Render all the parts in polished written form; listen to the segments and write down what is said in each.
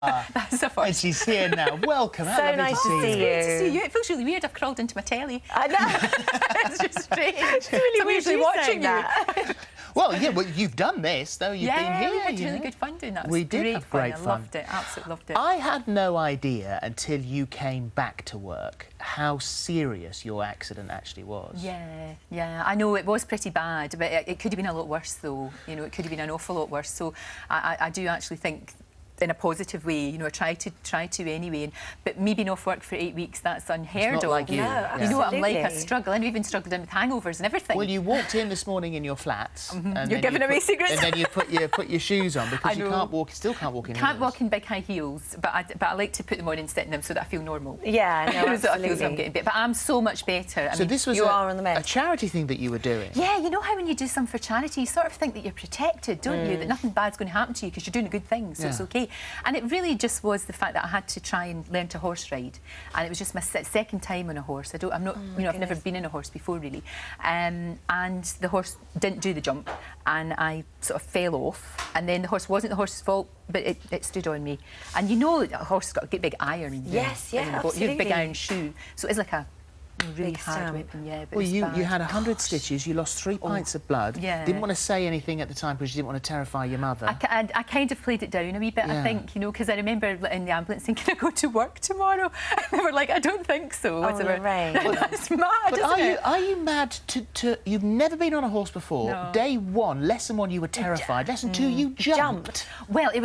That's the first. And she's here now. Welcome. So nice to see you. Great to see you. It feels really weird. I've crawled into my telly. I know. It's just strange. It's really weird usually watching that. Well, yeah, well, you've done this, though. You've been here. We had you really know. good fun doing that. We did have great fun. I loved it. Absolutely loved it. I had no idea until you came back to work how serious your accident actually was. Yeah. I know it was pretty bad, but it could have been a lot worse, though. You know, it could have been an awful lot worse. So I do actually think, in a positive way, you know, I try to anyway. But me being off work for 8 weeks, that's unheard it's not of. like you. No, You know what I'm like? I absolutely. struggle. I've even struggled in with hangovers and everything. Well, you walked in this morning in your flats. And You're then giving away secrets. And then you put your shoes on because you can't walk. Still can't walk in. Can't heels. walk in big high heels, but I like to put them on and sit in them so that I feel normal. Yeah, no, So I feel absolutely. I'm getting better. But I'm so much better. I So mean, this was you are on the a mend. charity thing that you were doing. yeah, you know how when you do something for charity, you sort of think that you're protected, don't you? That nothing bad's going to happen to you because you're doing a good thing, so it's Yeah. okay. And it really just was the fact that I had to try and learn to horse ride, and it was just my second time on a horse. I'm not, you know, I've never been in a horse before really, and the horse didn't do the jump, and I sort of fell off, and then the horse wasn't the horse's fault, but it stood on me, and you know a horse has got a good big iron. Yes, yeah, You have a big absolutely. iron shoe, so it's like a really Big hard stamp. weapon. Yeah, but Well, it's you bad. had 100 stitches. You lost 3 pints of blood. yeah. Didn't want to say anything at the time because you didn't want to terrify your mother. I kind of played it down a wee bit, Yeah. I think, you know, because I remember in the ambulance saying, can I go to work tomorrow? And they were like, I don't think so. Oh, Lorraine. That's mad, But isn't it? are you mad to... You've never been on a horse before. No. Day one, lesson one, you were terrified. Lesson two, you jumped. Well, it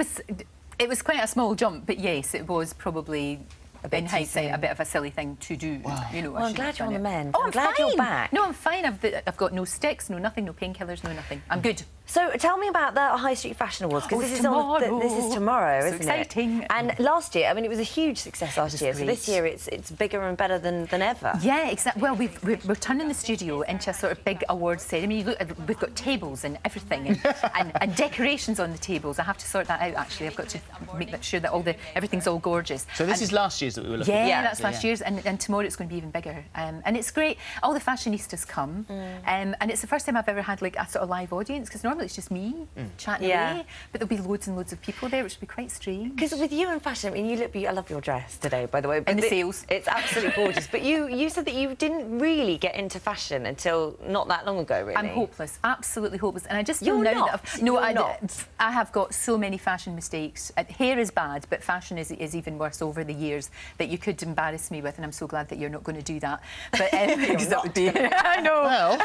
was quite a small jump, but yes, it was probably... bit in too hindsight, soon. a bit of a silly thing to do. Wow. You know, Well, I I'm shouldn't glad have you're on done the it. mend. Oh, I'm glad you're fine. back. No, I'm fine. I've got no sticks, no nothing, no painkillers, no nothing. I'm good. So tell me about the High Street Fashion Awards, because Oh, this it's is tomorrow, So isn't exciting. it? And last year, I mean, it was a huge success last year. So great. this year, it's bigger and better than ever. Yeah, exactly. Well, we're turning the studio into a sort of big awards ceremony. We've got tables and everything, and decorations on the tables. I have to sort that out. Actually, I've got to make sure that everything's all gorgeous. So this is last year's that we were looking at. Yeah, that's So, last year's, and tomorrow it's going to be even bigger. And it's great. All the fashionistas come, and it's the first time I've ever had like a sort of live audience, because normally it's just me chatting Yeah. away, but there'll be loads and loads of people there, which will be quite strange. Because with you and fashion, I mean, you look beautiful. I love your dress today, by the way. And the sales. It's absolutely gorgeous. But you said that you didn't really get into fashion until not that long ago, really. I'm hopeless, absolutely hopeless, and I just You're feel now not. that no, You're not. I have got so many fashion mistakes. Hair is bad, but fashion is even worse over the years that you could embarrass me with, and I'm so glad that you're not going to do that. But because that would be, I know. Well,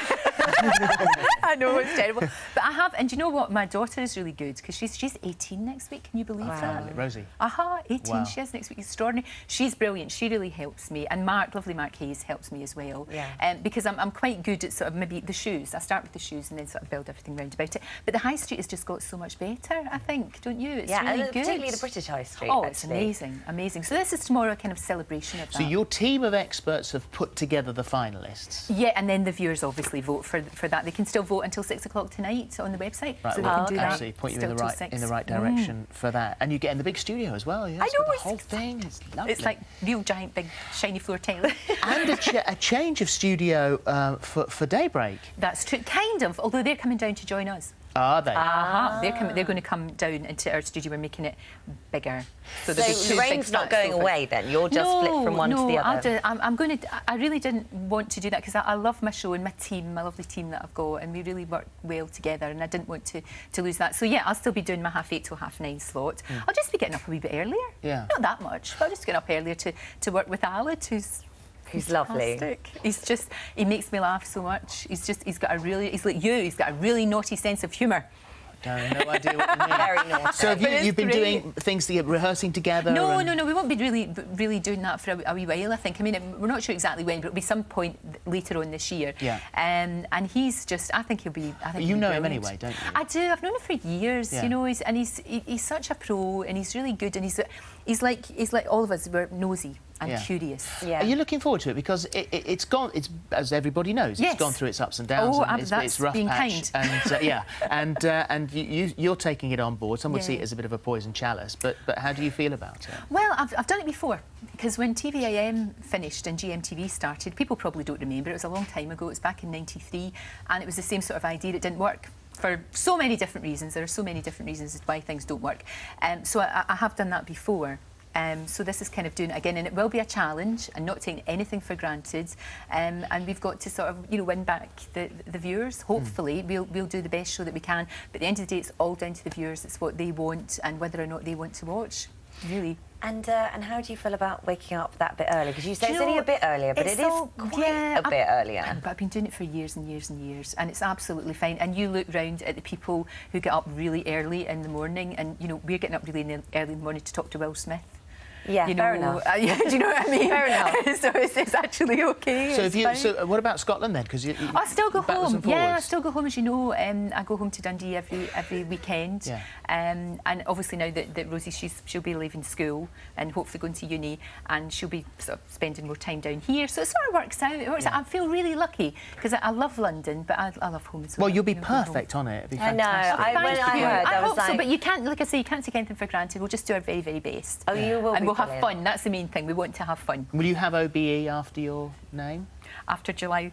I know, it's terrible. But I have, and do you know what? My daughter is really good because she's 18 next week. Can you believe that? Rosie. 18 Wow. she is next week. Extraordinary. She's brilliant. She really helps me. And lovely Mark Hayes helps me as well. Yeah. Because I'm quite good at sort of maybe the shoes. I start with the shoes and then sort of build everything round about it. But the High Street has just got so much better, I think, don't you? It's Yeah, really and good. particularly the British High Street. Oh, actually. it's amazing, amazing. So this is tomorrow, a kind of celebration of that. So your team of experts have put together the finalists. Yeah, and then the viewers obviously vote for that. They can still vote until 6 o'clock tonight on the website. Right, So they well, can do that. absolutely point you in still the till right 6. direction for that, and you get in the big studio as well. Yeah, I it's got know, the it's whole thing. It's lovely. It's like real giant, big, shiny floor tile. And a change of studio for Daybreak. That's true, kind of. Although they're coming down to join us. Are they? They're going to come down into our studio. We're making it bigger. So So Lorraine's not going away then? You'll just flip from one to the other? I'm going to... I really didn't want to do that because I love my show and my team, my lovely team that I've got, and we really work well together, and I didn't want to lose that. So, yeah, I'll still be doing my 8:30 till 9:30 slot. I'll just be getting up a wee bit earlier. Yeah. Not that much, but I'll just get up earlier to work with Aled, who's lovely. fantastic. He makes me laugh so much. He's like you, he's got a really naughty sense of humour. No idea what you mean. Very naughty. So you've been great. doing things to get rehearsing together? No, and... we won't be really doing that for a wee while, I think. I mean, we're not sure exactly when, but it'll be some point later on this year. Yeah. And he's just, I think he'll be... You know him brilliant. anyway, don't you? I do. I've known him for years, Yeah. you know, he's such a pro, and he's really good, and he's like all of us. We're nosy and curious. Yeah. Are you looking forward to it? Because it's gone, as everybody knows, Yes. it's gone through its ups and downs. Oh, and that's it's rough being patch. kind. And you're taking it on board. Some would see it as a bit of a poison chalice, but how do you feel about it? Well, I've done it before, because when TVIM finished and GMTV started, people probably don't remember, it was a long time ago, it was back in '93, and it was the same sort of idea. It didn't work. for so many different reasons. There are so many different reasons why things don't work. So I have done that before. So this is kind of doing it again, and it will be a challenge and not taking anything for granted. And we've got to sort of, win back the viewers. Hopefully, we'll do the best show that we can. But at the end of the day, it's all down to the viewers. It's what they want and whether or not they want to watch, really. And how do you feel about waking up that bit early? Because you say it's only a bit earlier, but it is quite a bit earlier. But I've been doing it for years and years and years, and it's absolutely fine. And you look round at the people who get up really early in the morning, and we're getting up really early in the morning to talk to Will Smith. Yeah, fair enough. Yeah, do you know what I mean? Fair enough. So it's actually okay. So what about Scotland then? Because I still go home. Yeah, I still go home, as you know. I go home to Dundee every weekend. Yeah. And obviously now that Rosie, she'll be leaving school and hopefully going to uni, and she'll be sort of spending more time down here. So it sort of works out. I feel really lucky because I love London, but I love home as well. Well, you'll be perfect on it. It'd be fantastic. I know. When I heard, I was hope like... so, but you can't, like I say, you can't take anything for granted. We'll just do our very, very best. Oh, you will. And we'll have fun. That's the main thing. We want to have fun. Will you have OBE after your name? After July,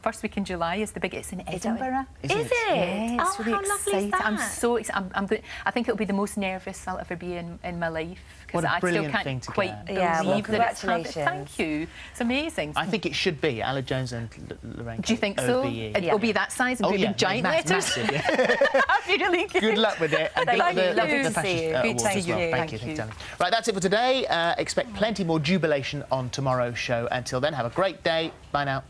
first week in July is the big. It's in Edinburgh. Is it? Yeah, it's really how lovely exciting. is that? I'm so excited. I think it'll be the most nervous I'll ever be in my life, because I still can't quite believe that it's happened. Thank you. It's amazing. I think it should be Ala Jones and Lorraine Kelly. Do you think so? OBE. It'll be that size and big giant letters. Massive, yeah. That'd be really good. Good luck with it. And Thank you. Lovely the to see you. Fashion Awards as well. Thank you. Darling. Right, that's it for today. Expect plenty more jubilation on tomorrow's show. Until then, have a great day. Bye now.